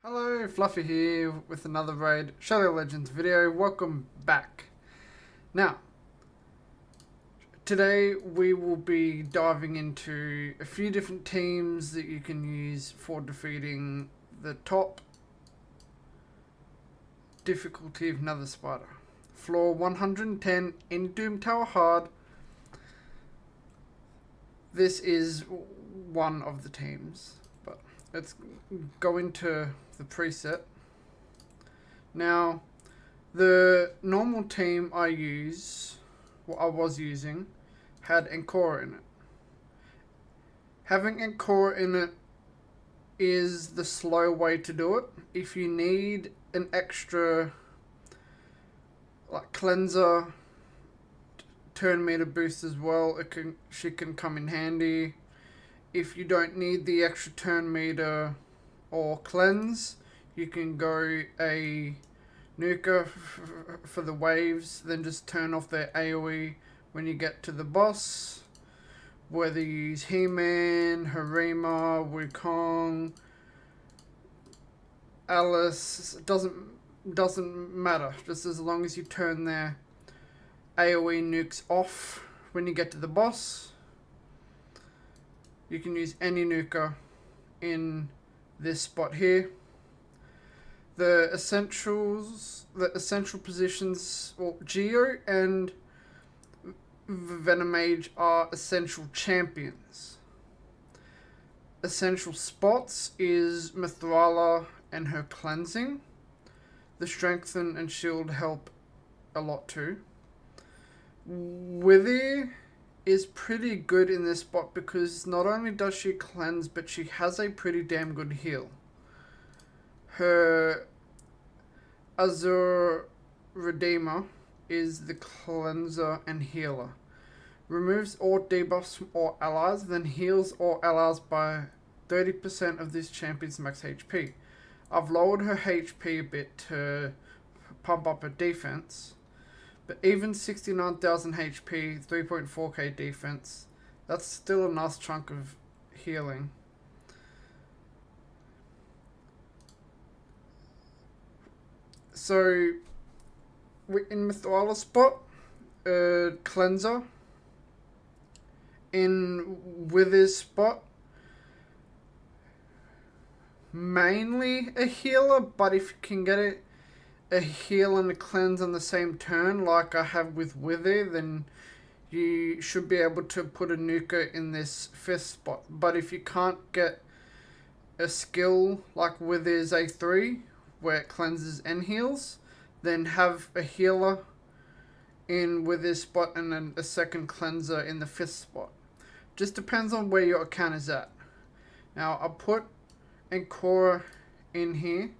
Hello, Fluffy here with another Raid Shadow Legends video. Welcome back. Now, today we will be diving into a few different teams that you can use for defeating the top difficulty of Nether Spider. Floor 110 in Doom Tower Hard. This is one of the teams, but let's go into the preset. Now, the normal team I was using, had Encore in it. Having Encore in it is the slow way to do it. If you need an extra cleanser, turn meter boost as well, she can come in handy. If you don't need the extra turn meter or cleanse, you can go a nuker for the waves, then just turn off their AoE when you get to the boss. Whether you use He-Man, Harima, Wukong, Alice, doesn't matter, just as long as you turn their AoE nukes off when you get to the boss. You can use any nuker in this spot here. The essential positions, well, Geo and Venomage are essential champions. Essential spots is Mithrala and her cleansing. The strengthen and shield help a lot too. Withy is pretty good in this spot because not only does she cleanse, but she has a pretty damn good heal. Her Azure Redeemer is the cleanser and healer. Removes all debuffs from all allies, then heals all allies by 30% of this champion's max HP. I've lowered her HP a bit to pump up her defense, but even 69,000 HP, 3.4k defense, that's still a nice chunk of healing. So, in Mithrala spot, cleanser. In Wither's spot, mainly a healer, but if you can get it a heal and a cleanse on the same turn like I have with Wither, then you should be able to put a nuker in this fifth spot. But if you can't get a skill like Wither's A3 where it cleanses and heals, then have a healer in Wither's spot and then a second cleanser in the fifth spot. Just depends on where your account is at. Now I'll put Encore in here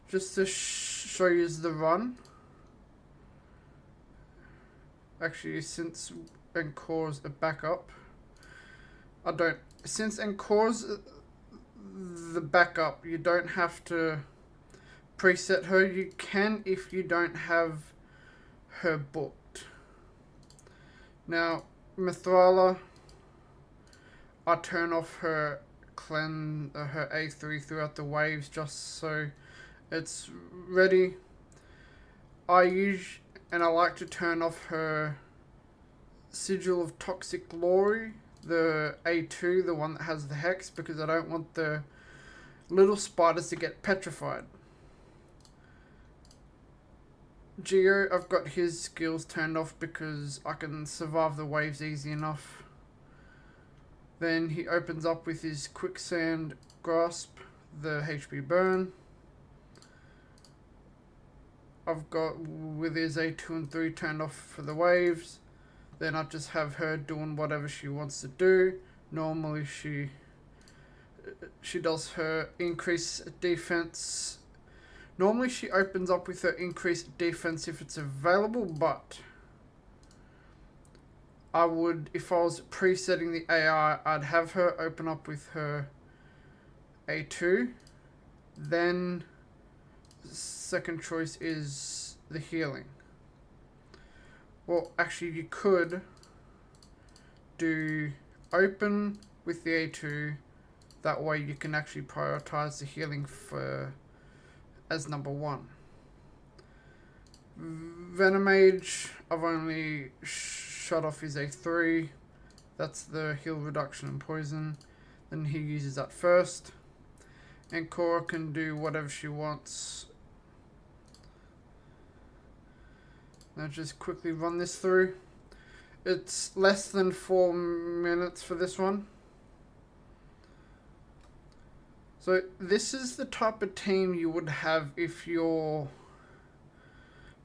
just to show you the run. Actually, since Encore's a backup, since Encore's the backup, you don't have to preset her. You can if you don't have her booked. Now, Mithrala, I turn off her her A3 throughout the waves just so it's ready. I like to turn off her Sigil of Toxic Glory, the A2, the one that has the hex, because I don't want the little spiders to get petrified. Geo, I've got his skills turned off because I can survive the waves easy enough. Then he opens up with his Quicksand Grasp, the HP burn. I've got with his A2 and 3 turned off for the waves. Then I just have her doing whatever she wants to do. Normally she does her increased defense. Normally she opens up with her increased defense if it's available, but I would, if I was presetting the AI, I'd have her open up with her A2. Then second choice is the healing. Well, actually you could do open with the A2, That way you can actually prioritize the healing for as number one. Venomage, I've only shot off his A3. That's the heal reduction and poison. Then he uses that first. And Cora can do whatever she wants. Now just quickly run this through. It's less than 4 minutes for this one. So this is the type of team you would have if you're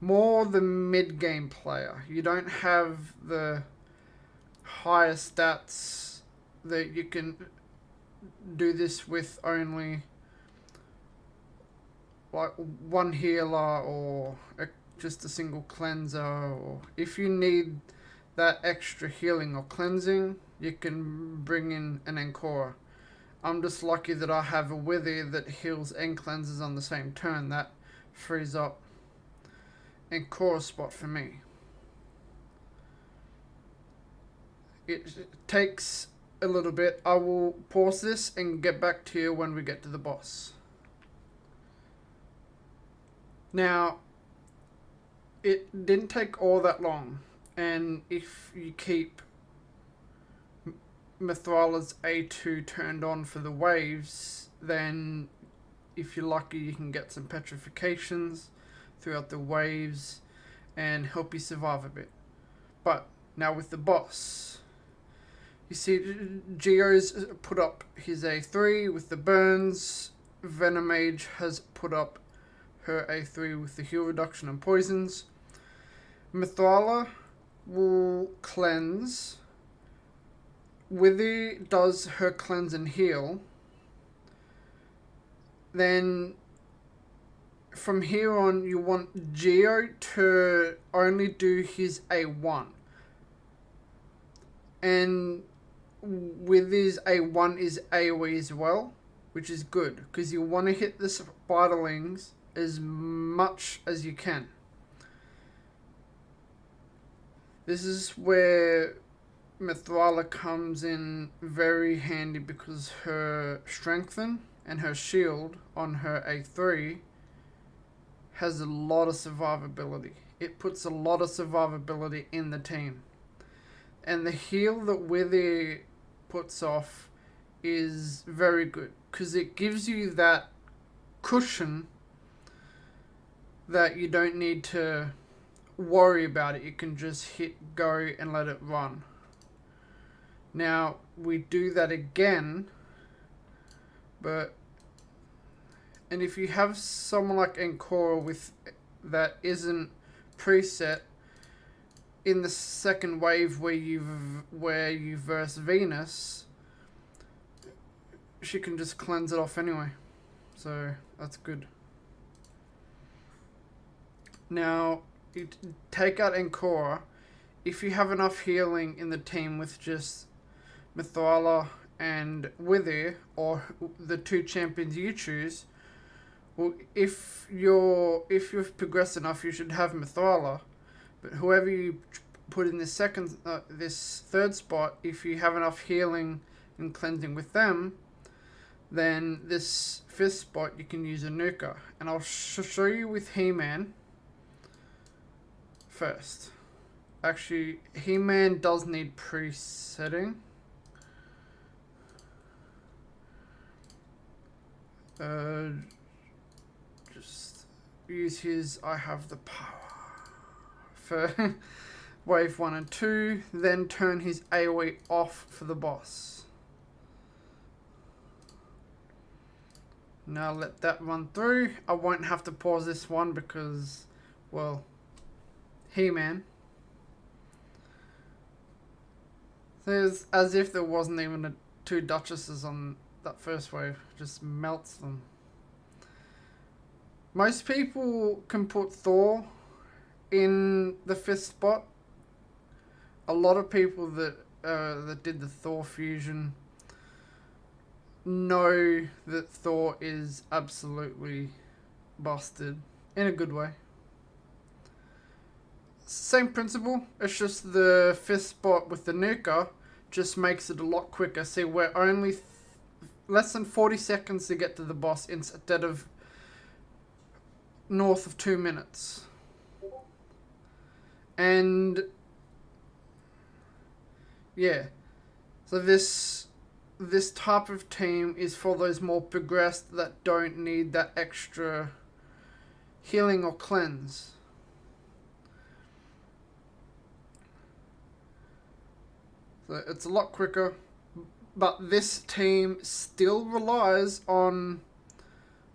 more the mid-game player. You don't have the higher stats that you can do this with only like one healer or just a single cleanser, or if you need that extra healing or cleansing, you can bring in an Ancora. I'm just lucky that I have a Withy that heals and cleanses on the same turn. That frees up Ancora spot for me. It takes a little bit. I will pause this and get back to you when we get to the boss. Now, it didn't take all that long, and if you keep Mithrala's A2 turned on for the waves, then if you're lucky you can get some petrifications throughout the waves and help you survive a bit. But now with the boss, you see Geo's put up his A3 with the burns. Venomage has put up her A3 with the heal reduction and poisons. Mithrala will cleanse. Withy does her cleanse and heal. Then from here on you want Geo to only do his A1. And with his A1 is AoE as well, which is good because you want to hit the spiderlings as much as you can. This is where Mithrala comes in very handy because her strengthen and her shield on her A3 has a lot of survivability. It puts a lot of survivability in the team. And the heal that Withy puts off is very good because it gives you that cushion that you don't need to worry about it. You can just hit go and let it run. Now we do that again, and if you have someone like Ancora with that isn't preset, in the second wave where you verse Venus, she can just cleanse it off anyway, so that's good. Now you take out Ancora. If you have enough healing in the team with just Mithrala and Withy, or the two champions you choose, well, if you've progressed enough, you should have Mithrala. But whoever you put in this third spot, if you have enough healing and cleansing with them, then this fifth spot you can use a Nuka. And I'll show you with He-Man first. Actually, He-Man does need presetting. Just use his I have the power for wave 1 and 2, then turn his AoE off for the boss. Now let that run through. I won't have to pause this one because, well, He-Man. There's as if there wasn't even two Duchesses on that first wave. Just melts them. Most people can put Thor in the fifth spot. A lot of people that did the Thor fusion know that Thor is absolutely busted in a good way. Same principle. It's just the fifth spot with the Nuka just makes it a lot quicker. See, we're only less than 40 seconds to get to the boss instead of north of 2 minutes. And yeah, so this type of team is for those more progressed that don't need that extra healing or cleanse. So it's a lot quicker, but this team still relies on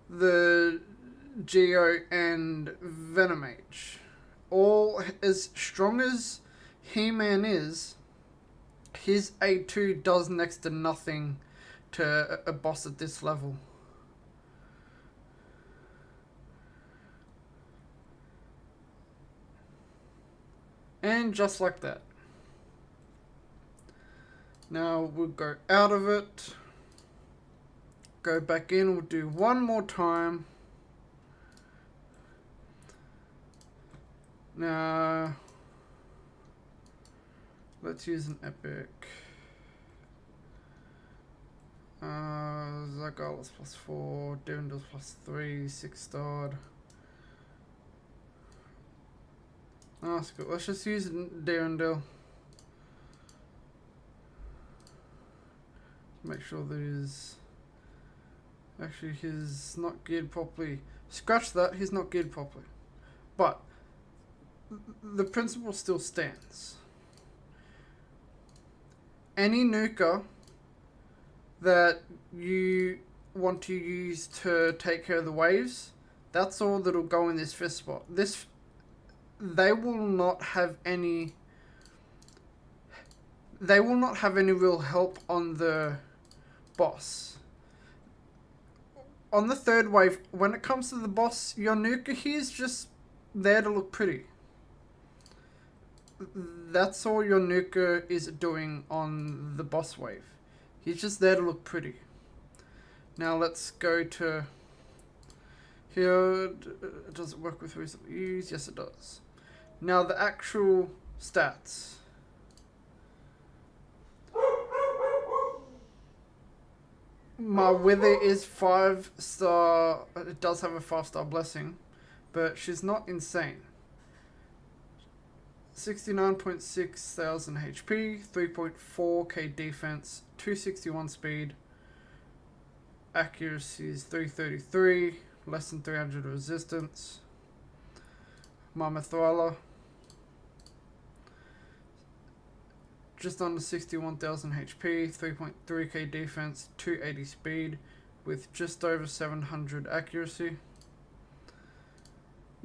the Geo and Venomage. All as strong as He-Man is, his A2 does next to nothing to a boss at this level. And just like that. Now we'll go out of it. Go back in. We'll do one more time. Now, let's use an epic. Zagala's +4, Divindle's +3, 6-starred. Oh, that's good. Let's just use Divindle. Make sure that he's... Actually, he's not geared properly. Scratch that, he's not geared properly. But the principle still stands. Any nuker that you want to use to take care of the waves, that's all that'll go in this fifth spot. They will not have any real help on the boss. On the third wave, when it comes to the boss, your nuker here's just there to look pretty. That's all your nuker is doing on the boss wave. He's just there to look pretty. Now let's go to here. Does it work with recently used? Yes, it does. Now the actual stats. My Wither is 5-star. It does have a 5-star blessing, but she's not insane. 69.6 thousand HP, 3.4k defense, 261 speed, accuracy is 333, less than 300 resistance. Mama Thrala, just under 61,000 HP, 3.3k defense, 280 speed, with just over 700 accuracy.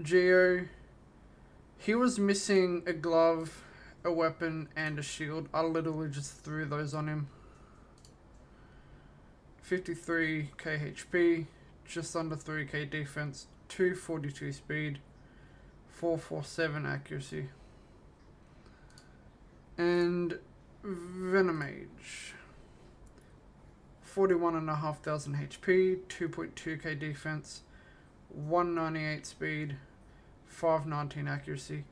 Geo, he was missing a glove, a weapon, and a shield. I literally just threw those on him. 53k HP, just under 3k defense, 242 speed, 447 accuracy. And Venomage, 41,500 HP, 2.2k defense, 198 speed, 519 accuracy.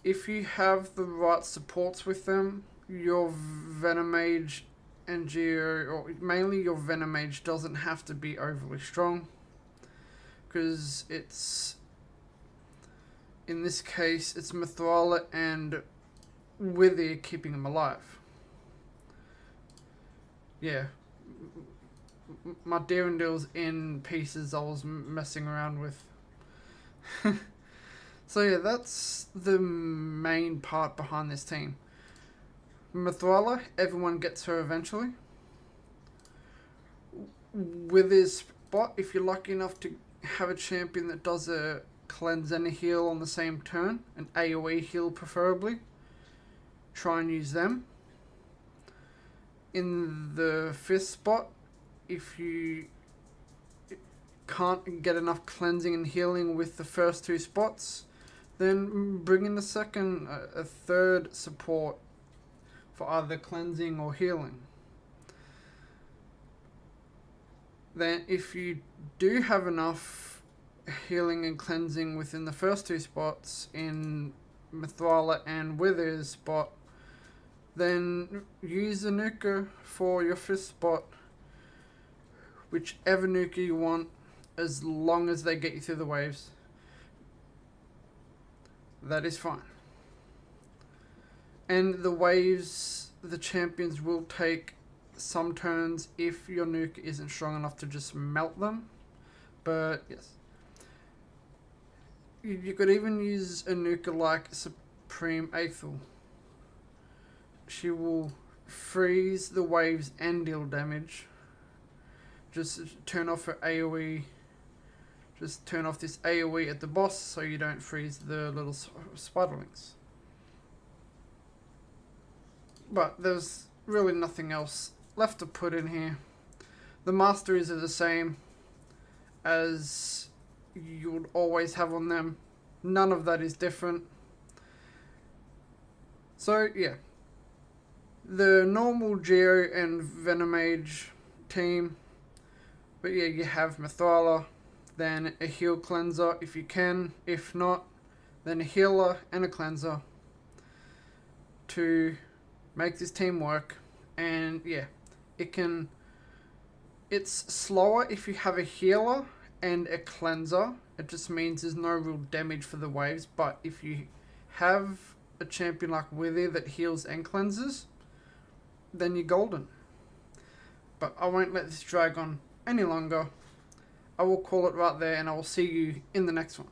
If you have the right supports with them, your Venomage and Geo, or mainly your Venomage, doesn't have to be overly strong, because it's, in this case, it's Mithrala and Wither keeping him alive. Yeah, my Dirndl's in pieces I was messing around with. So yeah, that's the main part behind this team. Mithrala, everyone gets her eventually. With his spot, if you're lucky enough to have a champion that does a cleanse and a heal on the same turn, an AoE heal preferably, try and use them. In the fifth spot, if you can't get enough cleansing and healing with the first two spots, then bring in a third support for either cleansing or healing. Then if you do have enough healing and cleansing within the first two spots in Mithrala and Wither's spot, then use the nuker for your fifth spot whichever nuker you want, as long as they get you through the waves. That is fine. And the waves, the champions will take some turns if your nuke isn't strong enough to just melt them. But yes. You could even use a nuker like Supreme Aethel. She will freeze the waves and deal damage. Just turn off her AoE. Just turn off this AoE at the boss so you don't freeze the little spiderlings. But there's really nothing else left to put in here. The masteries are the same as you would always have on them. None of that is different. So yeah, the normal Geo and Venomage team. But yeah, you have Mithrala, then a heal cleanser if you can. If not, then a healer and a cleanser to make this team work. And yeah, it's slower if you have a healer and a cleanser. It just means there's no real damage for the waves. But if you have a champion like Wither that heals and cleanses, then you're golden. But I won't let this drag on any longer. I will call it right there, and I will see you in the next one.